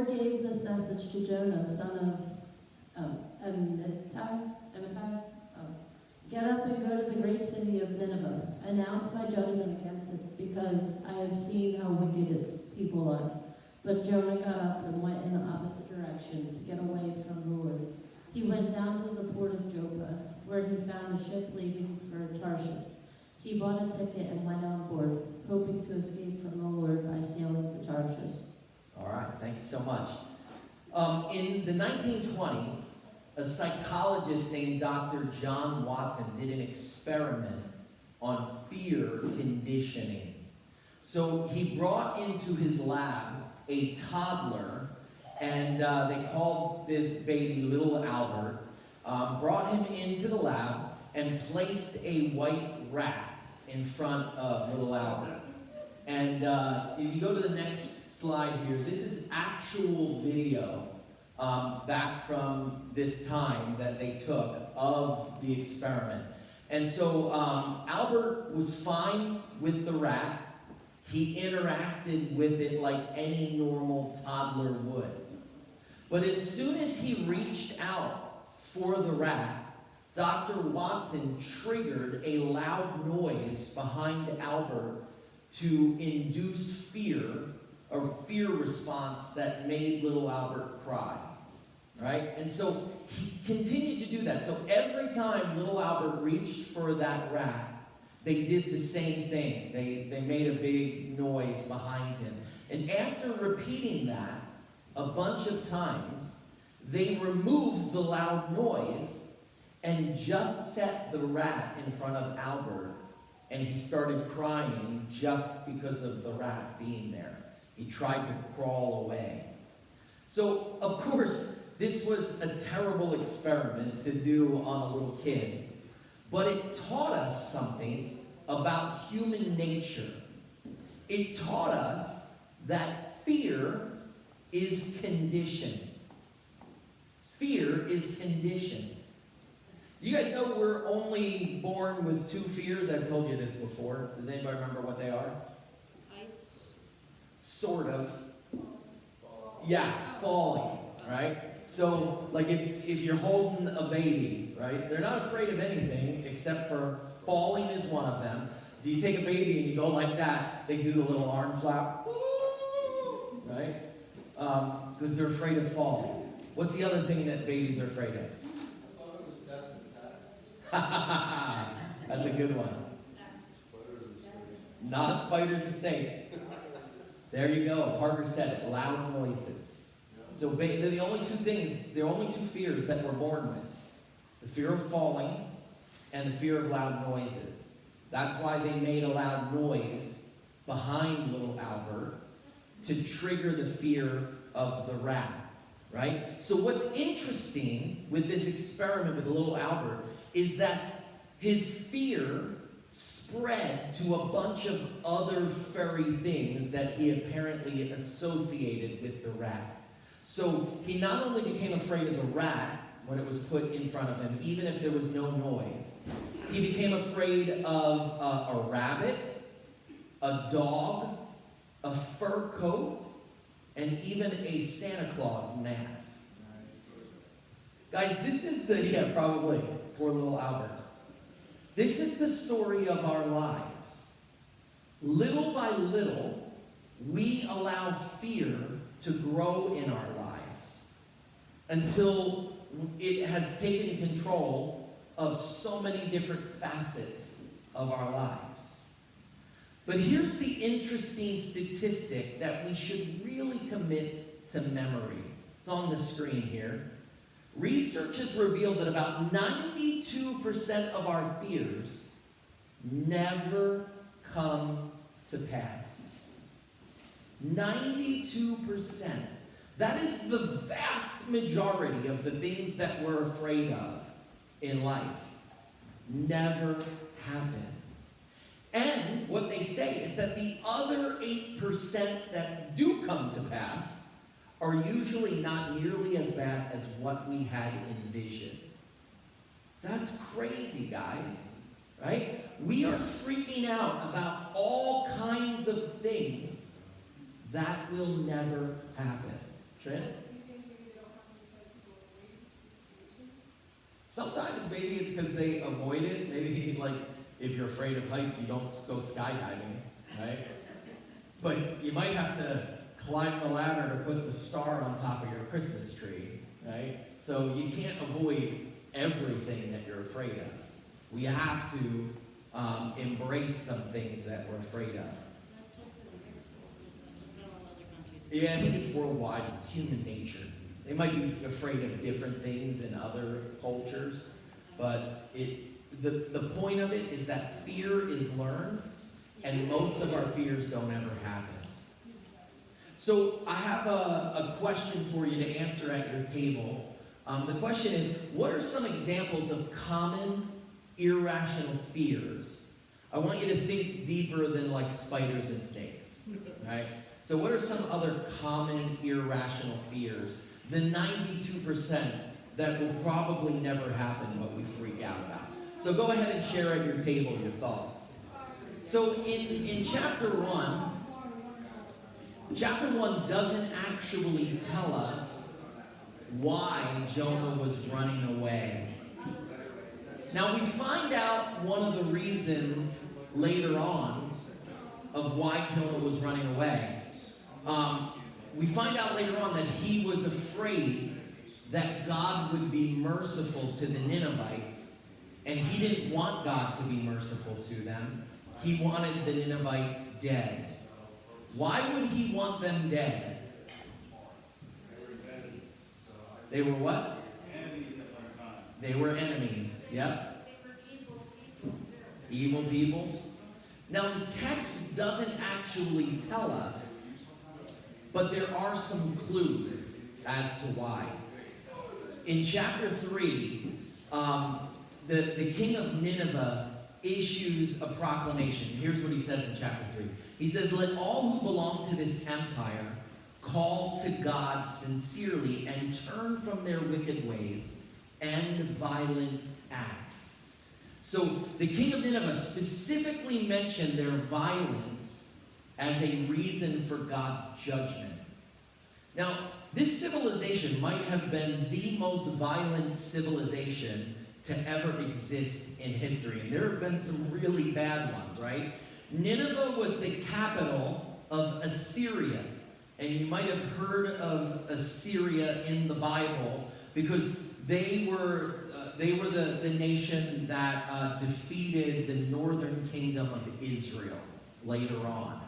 Lord gave this message to Jonah, son of Amittai. Get up and go to the great city of Nineveh. Announce my judgment against it, because I have seen how wicked its people are. But Jonah got up and went in the opposite direction to get away from the Lord. He went down to the port of Joppa, where he found a ship leaving for Tarshish. He bought a ticket and went on board, hoping to escape from the Lord by sailing to Tarshish. All right, thank you so much. In the 1920s, a psychologist named Dr. John Watson did an experiment on fear conditioning. So he brought into his lab a toddler, and they called this baby Little Albert, brought him into the lab and placed a white rat in front of Little Albert. And if you go to the next slide here, this is actual video back from this time that they took of the experiment. And so Albert was fine with the rat. He interacted with it like any normal toddler would. But as soon as he reached out for the rat, Dr. Watson triggered a loud noise behind Albert to induce fear, or fear response that made little Albert cry, right? And so he continued to do that. So every time little Albert reached for that rat, they did the same thing. They made a big noise behind him. And after repeating that a bunch of times, they removed the loud noise and just set the rat in front of Albert, and he started crying just because of the rat being there. He tried to crawl away. So, of course, this was a terrible experiment to do on a little kid, but it taught us something about human nature. It taught us that fear is conditioned. Fear is conditioned. Do you guys know we're only born with two fears? I've told you this before. Does anybody remember what they are? Heights. Sort of. Yes, falling, right? So, like if you're holding a baby, right? They're not afraid of anything except for falling is one of them. So you take a baby and you go like that, they do the little arm flap, right? Because they're afraid of falling. What's the other thing that babies are afraid of? That's a good one. Not spiders and snakes. There you go. Parker said it. Loud noises. So they're the only two things, the only two fears that we're born with. The fear of falling and the fear of loud noises. That's why they made a loud noise behind little Albert to trigger the fear of the rat, right? So what's interesting with this experiment with little Albert is that his fear spread to a bunch of other furry things that he apparently associated with the rat. So he not only became afraid of the rat when it was put in front of him, even if there was no noise, he became afraid of a rabbit, a dog, a fur coat, and even a Santa Claus mask. Guys, this is the, yeah, probably, poor little Albert. This is the story of our lives. Little by little, we allow fear to grow in our lives until it has taken control of so many different facets of our lives. But here's the interesting statistic that we should really commit to memory. It's on the screen here. Research has revealed that about 92% of our fears never come to pass. 92%. That is the vast majority of the things that we're afraid of in life. Never happen. And what they say is that the other 8% that do come to pass are usually not nearly as bad as what we had envisioned. That's crazy, guys, right? We are freaking out about all kinds of things that will never happen. Trent? Do you think maybe they don't have to let people avoid situations? Sometimes maybe it's because they avoid it. Maybe like if you're afraid of heights, you don't go skydiving, right? But you might have to climb the ladder to put the star on top of your Christmas tree, right? So you can't avoid everything that you're afraid of. We have to embrace some things that we're afraid of. Is that just in America or is that in all other countries? Yeah, I think it's worldwide. It's human nature. They might be afraid of different things in other cultures, but the point of it is that fear is learned, and most of our fears don't ever happen. So I have a question for you to answer at your table. The question is, what are some examples of common irrational fears? I want you to think deeper than like spiders and snakes, right? So what are some other common irrational fears? The 92% that will probably never happen, but we freak out about. So go ahead and share at your table your thoughts. So in chapter 1, chapter 1 doesn't actually tell us why Jonah was running away. Now we find out one of the reasons later on of why Jonah was running away. We find out later on that he was afraid that God would be merciful to the Ninevites, and he didn't want God to be merciful to them. He wanted the Ninevites dead. Why would he want them dead? They were what? Enemies at one time. They were enemies. Yep. They were evil people too. Evil people. Now the text doesn't actually tell us, but there are some clues as to why. In chapter 3, the king of Nineveh issues a proclamation. Here's what he says in chapter 3. He says, "Let all who belong to this empire call to God sincerely and turn from their wicked ways and violent acts." So the king of Nineveh specifically mentioned their violence as a reason for God's judgment. Now, this civilization might have been the most violent civilization to ever exist in history. And there have been some really bad ones, right? Nineveh was the capital of Assyria. And you might have heard of Assyria in the Bible because they were the nation that defeated the northern kingdom of Israel later on.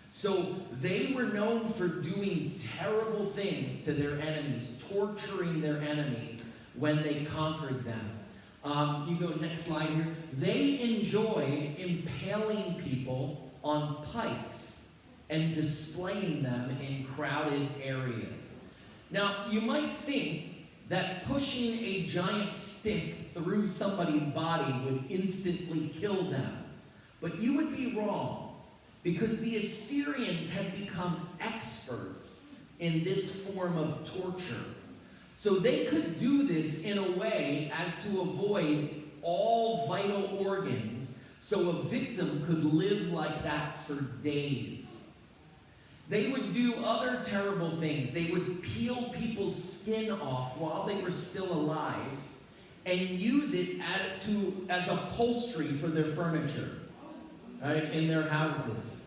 So they were known for doing terrible things to their enemies, torturing their enemies when they conquered them. You go next slide here. They enjoyed impaling people on pikes and displaying them in crowded areas. Now, you might think that pushing a giant stick through somebody's body would instantly kill them. But you would be wrong, because the Assyrians had become experts in this form of torture. So they could do this in a way as to avoid all vital organs, so a victim could live like that for days. They would do other terrible things. They would peel people's skin off while they were still alive and use it as upholstery for their furniture, right, in their houses.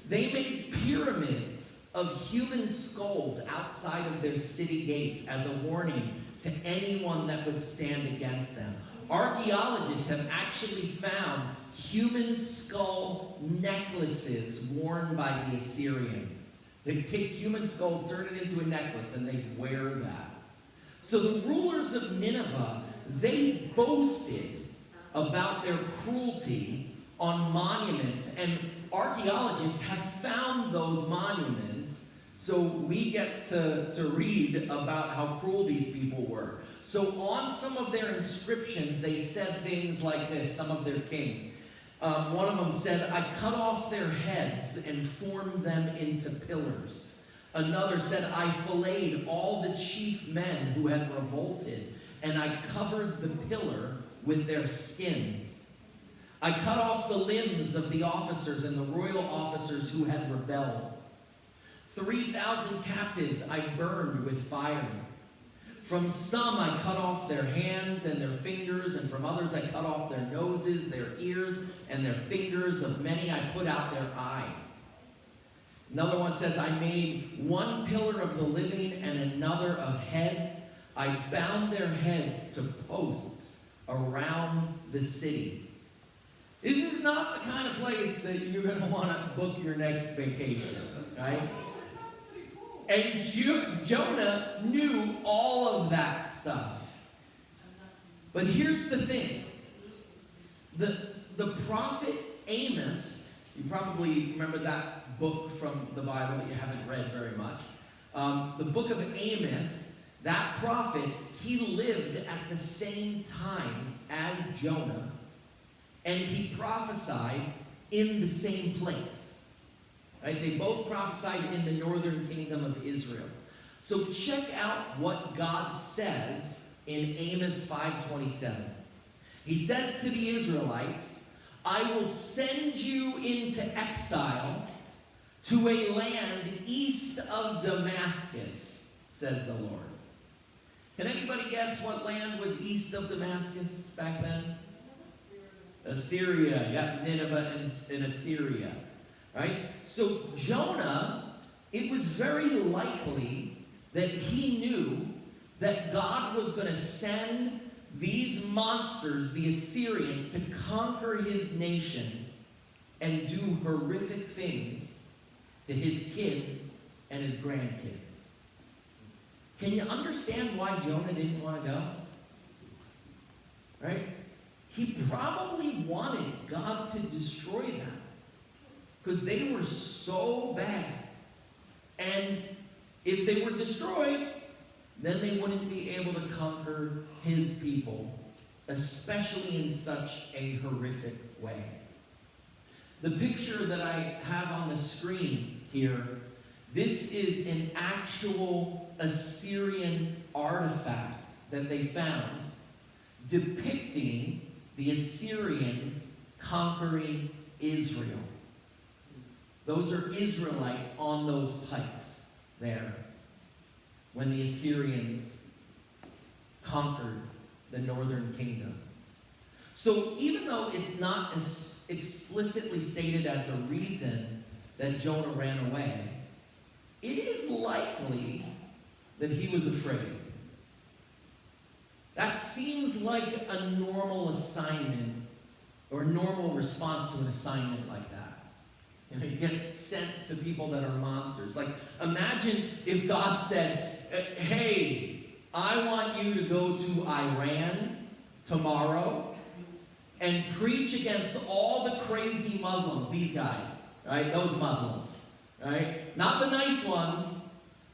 They made pyramids of human skulls outside of their city gates as a warning to anyone that would stand against them. Archaeologists have actually found human skull necklaces worn by the Assyrians. They take human skulls, turn it into a necklace, and they wear that. So the rulers of Nineveh, they boasted about their cruelty on monuments, and archaeologists have found those monuments, so we get to read about how cruel these people were. So on some of their inscriptions, they said things like this, some of their kings. One of them said, "I cut off their heads and formed them into pillars." Another said, "I filleted all the chief men who had revolted, and I covered the pillar with their skins. I cut off the limbs of the officers and the royal officers who had rebelled. 3,000 captives I burned with fire. From some I cut off their hands and their fingers, and from others I cut off their noses, their ears, and their fingers. Of many I put out their eyes. Another one says, I made one pillar of the living and another of heads. I bound their heads to posts around the city. This is not the kind of place that you're going to want to book your next vacation, right? And Jonah knew all of that stuff. But here's the thing. The prophet Amos, you probably remember that book from the Bible that you haven't read very much. The book of Amos, that prophet, he lived at the same time as Jonah, and he prophesied in the same place. Right? They both prophesied in the northern kingdom of Israel. So check out what God says in Amos 5:27. He says to the Israelites, I will send you into exile to a land east of Damascus, says the Lord. Can anybody guess what land was east of Damascus back then? Assyria. Yeah, Nineveh and Assyria. Right? So Jonah, it was very likely that he knew that God was going to send these monsters, the Assyrians, to conquer his nation and do horrific things to his kids and his grandkids. Can you understand why Jonah didn't want to go? Right? He probably wanted God to destroy them because they were so bad. And if they were destroyed, then they wouldn't be able to conquer his people, especially in such a horrific way. The picture that I have on the screen here, this is an actual Assyrian artifact that they found depicting the Assyrians conquering Israel. Those are Israelites on those pikes there when the Assyrians conquered the northern kingdom. So even though it's not as explicitly stated as a reason that Jonah ran away, it is likely that he was afraid. That seems like a normal assignment or a normal response to an assignment like that. You know, you get sent to people that are monsters. Like, imagine if God said, hey, I want you to go to Iran tomorrow and preach against all the crazy Muslims, these guys, right? Those Muslims, right? Not the nice ones,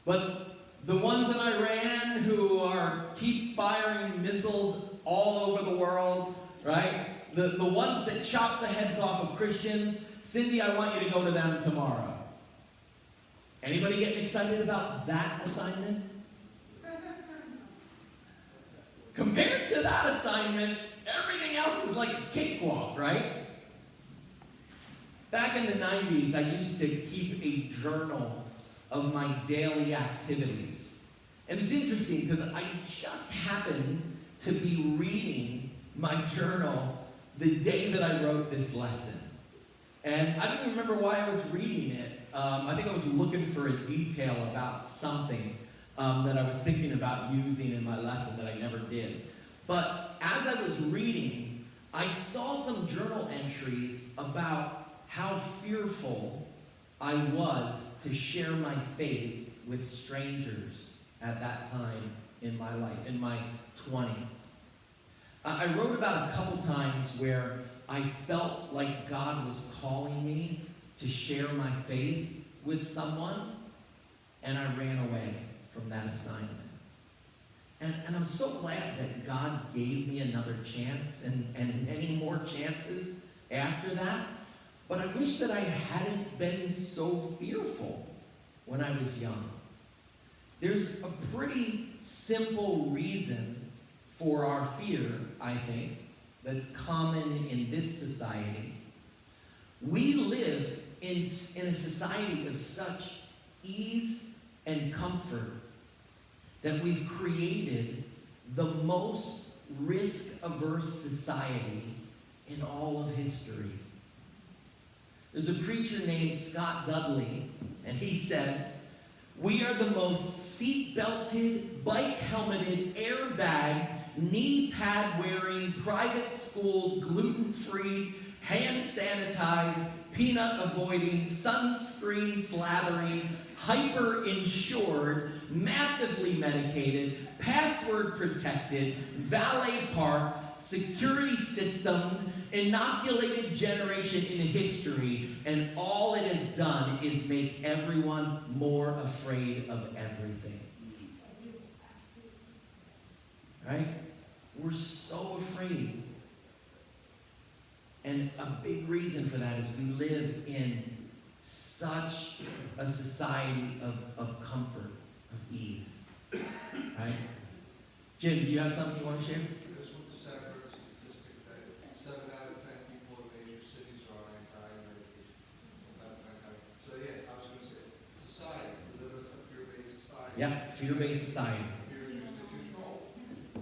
but the ones in Iran who keep firing missiles all over the world, right? The ones that chop the heads off of Christians. Cindy, I want you to go to them tomorrow. Anybody getting excited about that assignment? Compared to that assignment, everything else is like a cakewalk, right? Back in the 90s, I used to keep a journal of my daily activities. And it's interesting because I just happened to be reading my journal the day that I wrote this lesson. And I don't even remember why I was reading it. I think I was looking for a detail about something that I was thinking about using in my lesson that I never did. But as I was reading, I saw some journal entries about how fearful I was to share my faith with strangers at that time in my life, in my 20s. I wrote about a couple times where I felt like God was calling me to share my faith with someone, and I ran away from that assignment. And I'm so glad that God gave me another chance and many more chances after that. But I wish that I hadn't been so fearful when I was young. There's a pretty simple reason for our fear, I think, that's common in this society. We live in a society of such ease and comfort that we've created the most risk-averse society in all of history. There's a preacher named Scott Dudley, and he said, "We are the most seat-belted, bike-helmeted, airbagged, knee-pad-wearing, private-schooled, gluten-free, hand-sanitized, peanut-avoiding, sunscreen-slathering, hyper-insured, massively medicated, password-protected, valet-parked, security-systemed, inoculated generation in history, and all it has done is make everyone more afraid of everything." Right? We're so afraid. And a big reason for that is we live in such a society of comfort, of ease. Right? Jim, do you have something you want to share? This was the separate statistic that 7 out of 10 people in major cities are on anxiety medication. So yeah, I was going to say, society, we live in a fear-based society. Yeah, fear-based society. Fear is used to control.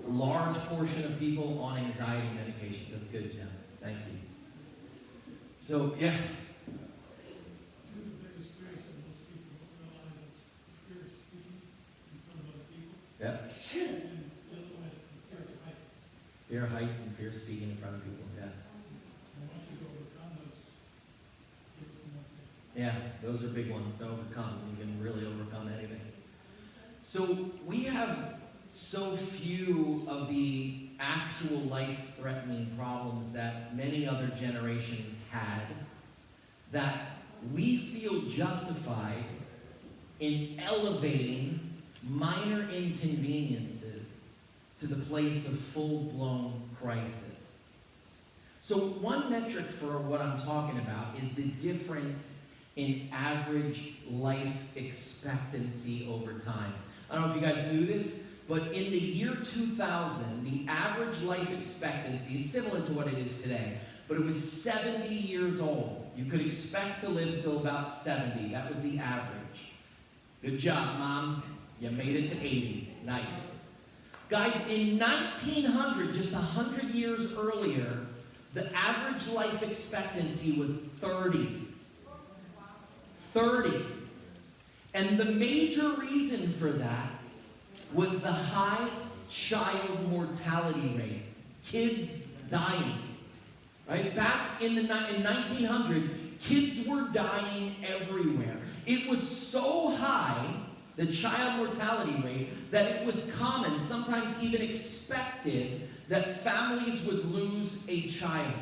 A large portion of people on anxiety medications. That's good, Jim. Thank you. So, yeah. Two of the biggest fears that most people don't realize is the fear of speaking in front of other people. Yeah. And the other one is the fear of heights. Fear of heights and fear of speaking in front of people. Yeah. And once you overcome those, it's more fear. Yeah, those are big ones to overcome. You can really overcome anything. So we have so few of the actual life-threatening problems that many other generations had that we feel justified in elevating minor inconveniences to the place of full-blown crisis. So one metric for what I'm talking about is the difference in average life expectancy over time. I don't know if you guys knew this, but in the year 2000, the average life expectancy is similar to what it is today, but it was 70 years old. You could expect to live till about 70. That was the average. Good job, Mom. You made it to 80. Nice. Guys, in 1900, just 100 years earlier, the average life expectancy was 30. 30. And the major reason for that was the high child mortality rate. Kids dying. Right? Back in 1900, kids were dying everywhere. It was so high, the child mortality rate, that it was common, sometimes even expected, that families would lose a child.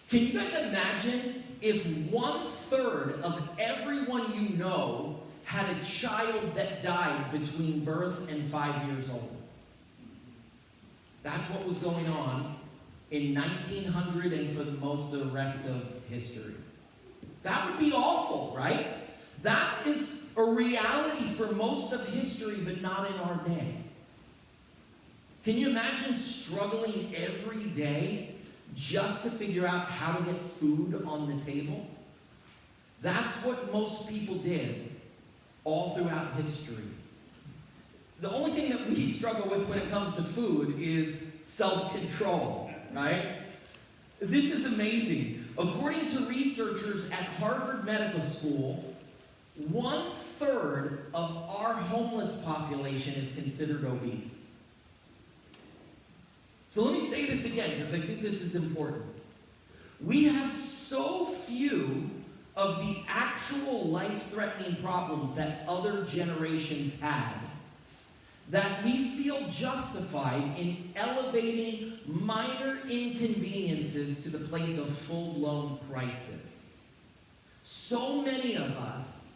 Can you guys imagine if 1/3 of everyone you know had a child that died between birth and 5 years old? That's what was going on in 1900 and for most of the rest of history. That would be awful, right? That is a reality for most of history, but not in our day. Can you imagine struggling every day just to figure out how to get food on the table? That's what most people did all throughout history. The only thing that we struggle with when it comes to food is self-control, right? This is amazing. According to researchers at Harvard Medical School, 1/3 of our homeless population is considered obese. So let me say this again, because I think this is important. We have so few of the actual life-threatening problems that other generations had that we feel justified in elevating minor inconveniences to the place of full-blown crisis. So many of us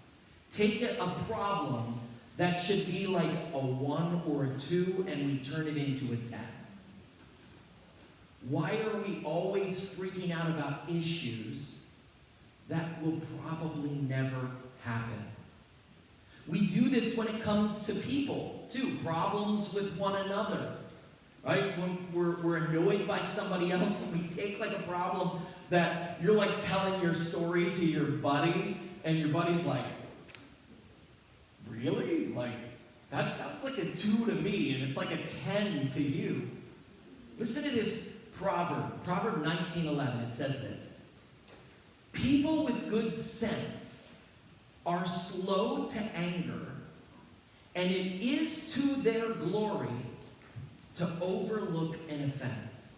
take a problem that should be like a 1 or a 2 and we turn it into a 10. Why are we always freaking out about issues that will probably never happen? We do this when it comes to people, too. Problems with one another, right? When we're annoyed by somebody else and we take like a problem that you're like telling your story to your buddy and your buddy's like, really? Like, that sounds like a 2 to me, and it's like a 10 to you. Listen to this proverb. Proverb 19:11. It says this. People with good sense are slow to anger, and it is to their glory to overlook an offense.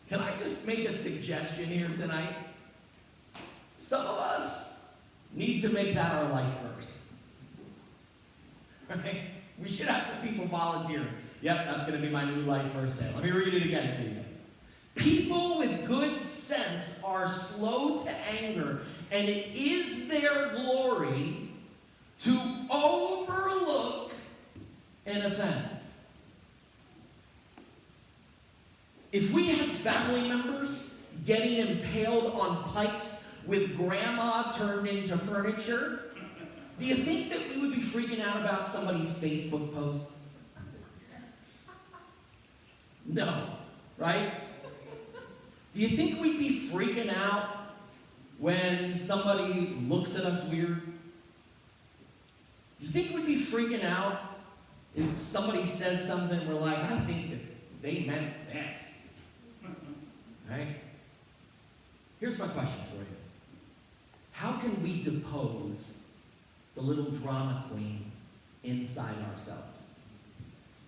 Can I just make a suggestion here tonight? Some of us need to make that our life first. Right? We should have some people volunteering. Yep, that's going to be my new life first day. Let me read it again to you. People with good sense are slow to anger, and it is their glory to overlook an offense. If we had family members getting impaled on pikes with grandma turned into furniture, do you think that we would be freaking out about somebody's Facebook post? No, right? Do you think we'd be freaking out when somebody looks at us weird? Do you think we'd be freaking out if somebody says something we're like, I think that they meant this? Right? Here's my question for you. How can we depose the little drama queen inside ourselves?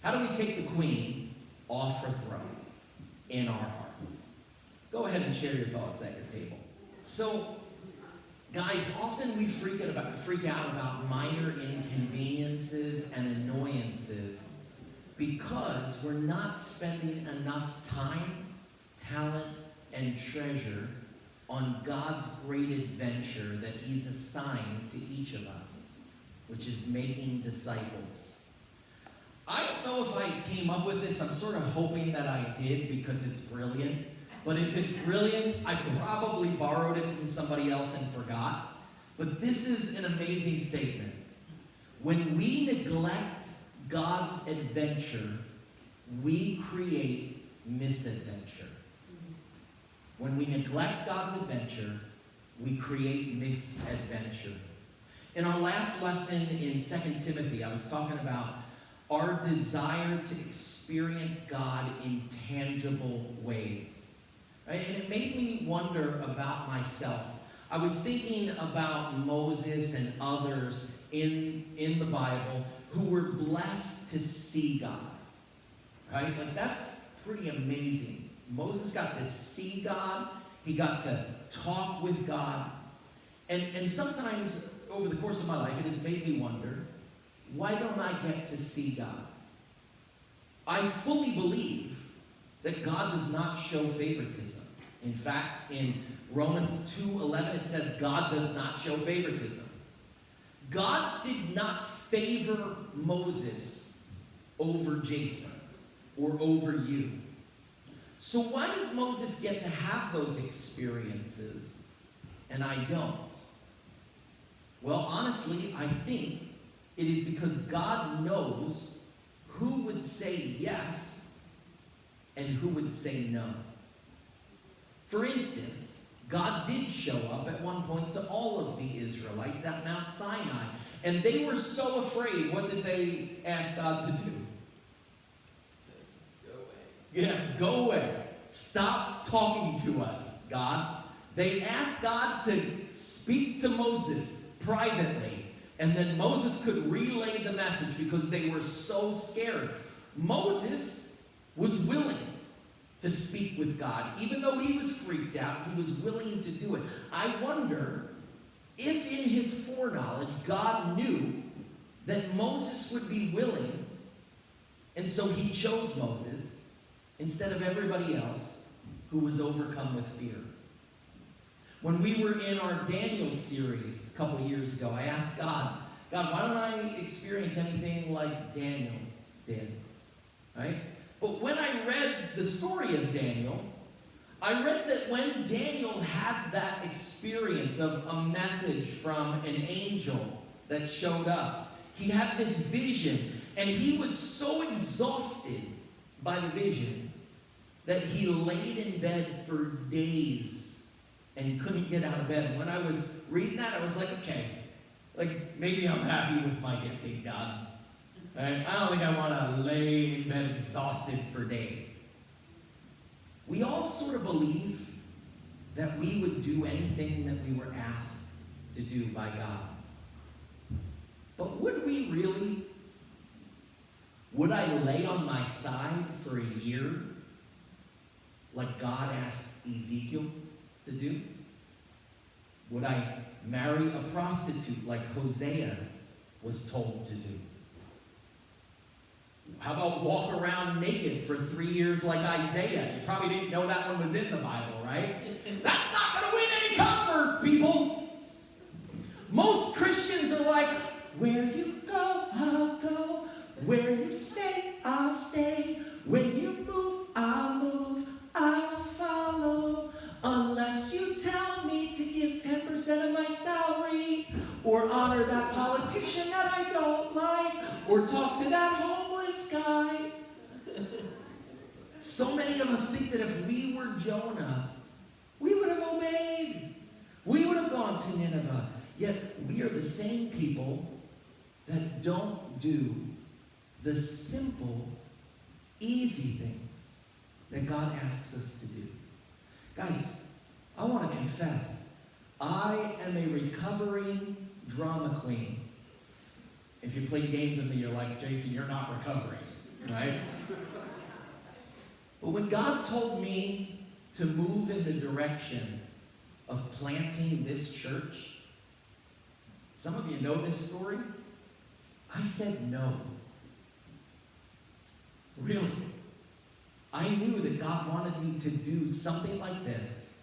How do we take the queen off her throne in our hearts? Go ahead and share your thoughts at your table. So, guys, often we freak out about minor inconveniences and annoyances because we're not spending enough time, talent, and treasure on God's great adventure that He's assigned to each of us, which is making disciples. I don't know if I came up with this. I'm sort of hoping that I did because it's brilliant. But if it's brilliant, I probably borrowed it from somebody else and forgot. But this is an amazing statement. When we neglect God's adventure, we create misadventure. When we neglect God's adventure, we create misadventure. In our last lesson in 2 Timothy, I was talking about our desire to experience God in tangible ways. Right? And it made me wonder about myself. I was thinking about Moses and others in the Bible who were blessed to see God. Right? Like, that's pretty amazing. Moses got to see God. He got to talk with God. And sometimes over the course of my life, it has made me wonder, why don't I get to see God? I fully believe that God does not show favoritism. In fact, in Romans 2:11, it says God does not show favoritism. God did not favor Moses over Jason or over you. So why does Moses get to have those experiences and I don't? Well, honestly, I think it is because God knows who would say yes and who would say no. For instance, God did show up at one point to all of the Israelites at Mount Sinai, and they were so afraid. What did they ask God to do? Go away. Yeah, go away. Stop talking to us, God. They asked God to speak to Moses privately, and then Moses could relay the message because they were so scared. Moses was willing to speak with God. Even though he was freaked out, he was willing to do it. I wonder if in his foreknowledge, God knew that Moses would be willing, and so he chose Moses instead of everybody else who was overcome with fear. When we were in our Daniel series a couple years ago, I asked God, why don't I experience anything like Daniel did? Right? But when I read the story of Daniel, I read that when Daniel had that experience of a message from an angel that showed up, he had this vision, and he was so exhausted by the vision that he laid in bed for days and couldn't get out of bed. And when I was reading that, I was like, okay, Like, maybe I'm happy with my gifting, God. Right? I don't think I want to lay in bed exhausted for days. We all sort of believe that we would do anything that we were asked to do by God. But would we really? Would I lay on my side for a year like God asked Ezekiel to do? Would I marry a prostitute like Hosea was told to do? How about walk around naked for 3 years like Isaiah? You probably didn't know that one was in the Bible, right? That's not going to win any converts, people. Most Christians are like, where you go, I'll go. Where you stay, I'll stay. When you move, I'll move. I'll follow. Unless you tell me to give 10% of my salary, or honor that politician that I don't like, or talk to that homeless guy. So many of us think that if we were Jonah, we would have obeyed. We would have gone to Nineveh. Yet we are the same people that don't do the simple, easy things that God asks us to do. Guys, I want to confess, I am a recovering drama queen. If you play games with me, you're like, Jason, you're not recovering, right? But when God told me to move in the direction of planting this church, some of you know this story, I said no. Really. I knew that God wanted me to do something like this,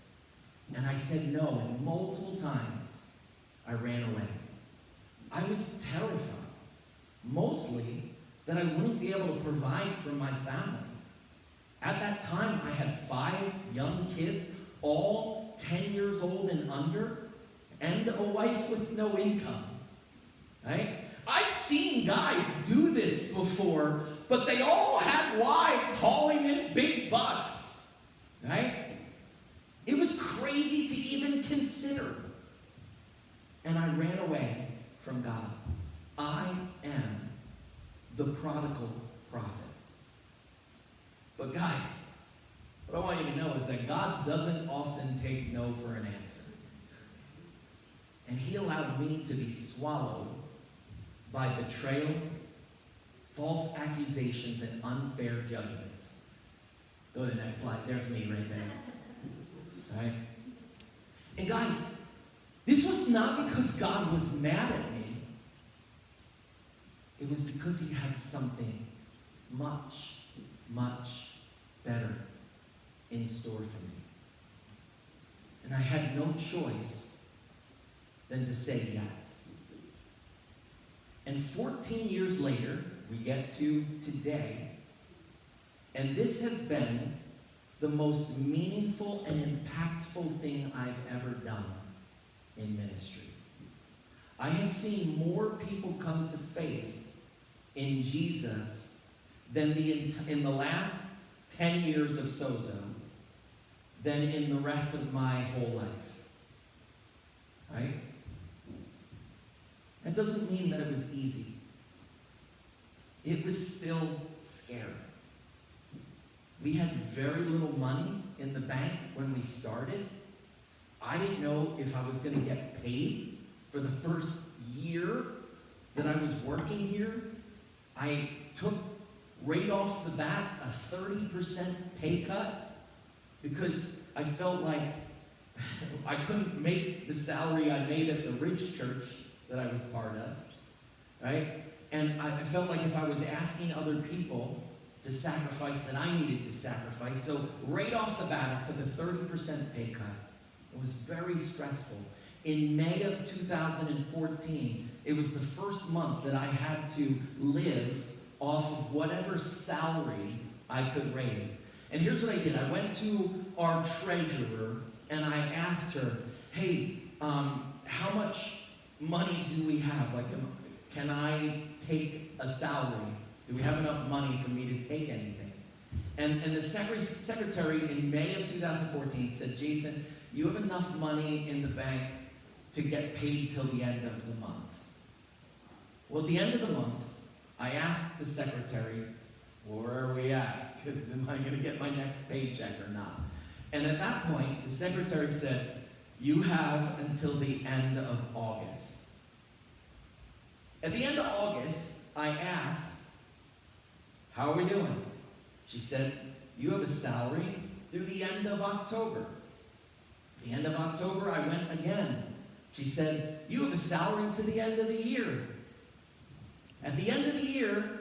and I said no, and multiple times I ran away. I was terrified, mostly that I wouldn't be able to provide for my family. At that time, I had 5 young kids, all 10 years old and under, and a wife with no income, right? I've seen guys do this before, but they all had wives hauling in big bucks, right? It was crazy to even consider. And I ran away from God. I am the prodigal prophet. But guys, what I want you to know is that God doesn't often take no for an answer. And he allowed me to be swallowed by betrayal, false accusations, and unfair judgments. Go to the next slide. There's me right there. All right? And guys, this was not because God was mad at me. It was because he had something much, much better in store for me. And I had no choice than to say yes. And 14 years later, we get to today, and this has been the most meaningful and impactful thing I've ever done in ministry. I have seen more people come to faith in Jesus than in the last 10 years of Sozo than in the rest of my whole life. Right? That doesn't mean that it was easy. It was still scary. We had very little money in the bank when we started. I didn't know if I was going to get paid for the first year that I was working here. I took right off the bat a 30% pay cut because I felt like I couldn't make the salary I made at the Ridge Church that I was part of, right? And I felt like if I was asking other people to sacrifice, that I needed to sacrifice. So right off the bat, I took a 30% pay cut. It was very stressful. In May of 2014, it was the first month that I had to live off of whatever salary I could raise. And here's what I did. I went to our treasurer and I asked her, hey, how much money do we have? Like, can I take a salary? Do we have enough money for me to take anything? And the secretary in May of 2014 said, Jason, you have enough money in the bank to get paid till the end of the month. Well, at the end of the month, I asked the secretary, where are we at? Because am I going to get my next paycheck or not? And at that point, the secretary said, you have until the end of August. At the end of August, I asked, how are we doing? She said, you have a salary through the end of October. At the end of October, I went again. She said, you have a salary to the end of the year. At the end of the year,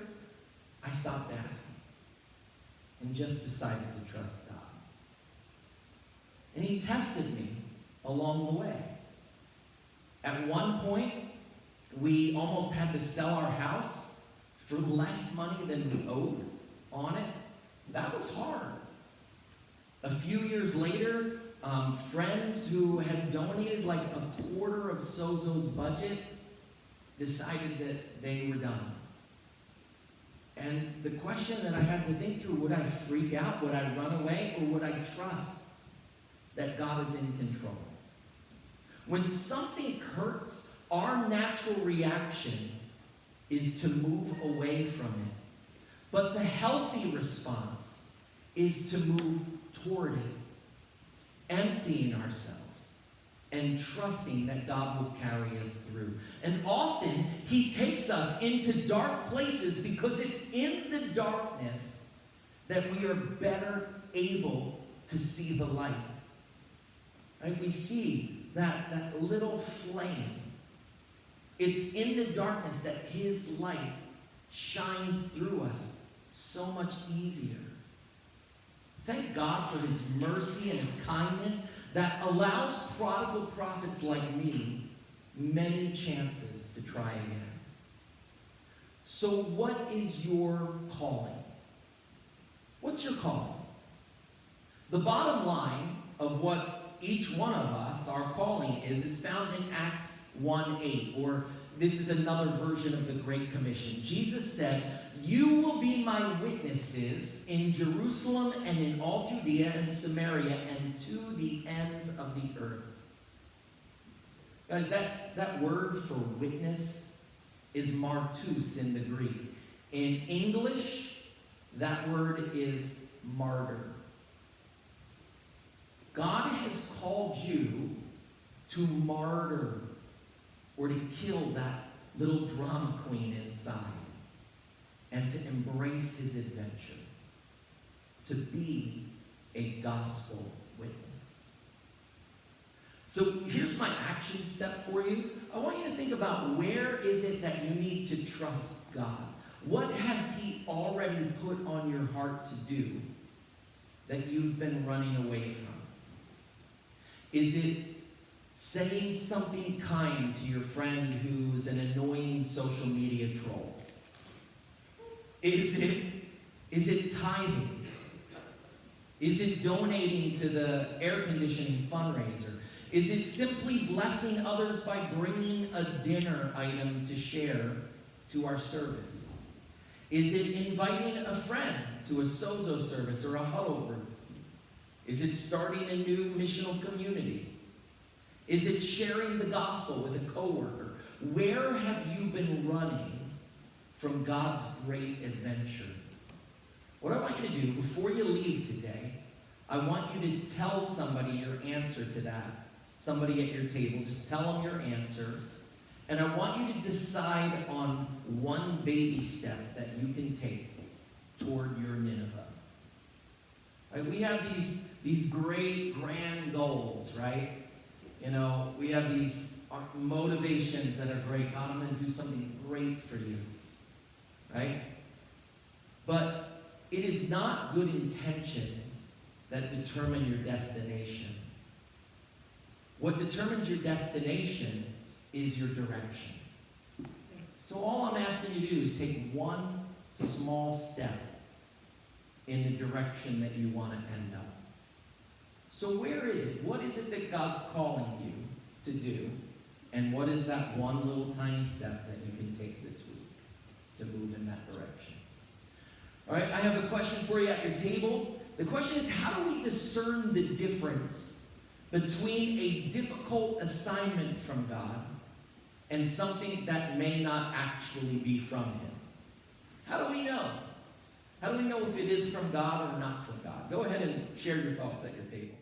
I stopped asking and just decided to trust God. And he tested me along the way. At one point, we almost had to sell our house for less money than we owed on it. That was hard. A few years later, friends who had donated like a quarter of Sozo's budget decided that they were done. And the question that I had to think through, would I freak out? Would I run away? Or would I trust that God is in control? When something hurts, our natural reaction is to move away from it. But the healthy response is to move toward it, emptying ourselves and trusting that God will carry us through. And often, he takes us into dark places because it's in the darkness that we are better able to see the light. Right? We see that little flame. It's in the darkness that his light shines through us so much easier. Thank God for his mercy and his kindness that allows prodigal prophets like me many chances to try again. So what is your calling? What's your calling? The bottom line of what each one of us, our calling is found in Acts 1:8, or this is another version of the Great Commission. Jesus said, you will be my witnesses in Jerusalem and in all Judea and Samaria and to the ends of the earth. Guys, that word for witness is martus in the Greek. In English, that word is martyr. God has called you to martyr or to kill that little drama queen inside and to embrace his adventure, to be a gospel witness. So here's my action step for you. I want you to think about, where is it that you need to trust God? What has he already put on your heart to do that you've been running away from? Is it saying something kind to your friend who's an annoying social media troll? Is it tithing? Is it donating to the air conditioning fundraiser? Is it simply blessing others by bringing a dinner item to share to our service? Is it inviting a friend to a sozo service or a huddle group? Is it starting a new missional community? Is it sharing the gospel with a coworker? Where have you been running from God's great adventure? What I want you to do before you leave today, I want you to tell somebody your answer to that. Somebody at your table, just tell them your answer. And I want you to decide on one baby step that you can take toward your Nineveh. Right? We have these great, grand goals, right? You know, we have these motivations that are great. God, I'm going to do something great for you, right? But it is not good intentions that determine your destination. What determines your destination is your direction. So all I'm asking you to do is take one small step in the direction that you want to end up. So where is it? What is it that God's calling you to do? And what is that one little tiny step that you can take this week to move in that direction? All right, I have a question for you at your table. The question is, how do we discern the difference between a difficult assignment from God and something that may not actually be from him. How do we know? How do we know if it is from God or not from God? Go ahead and share your thoughts at your table.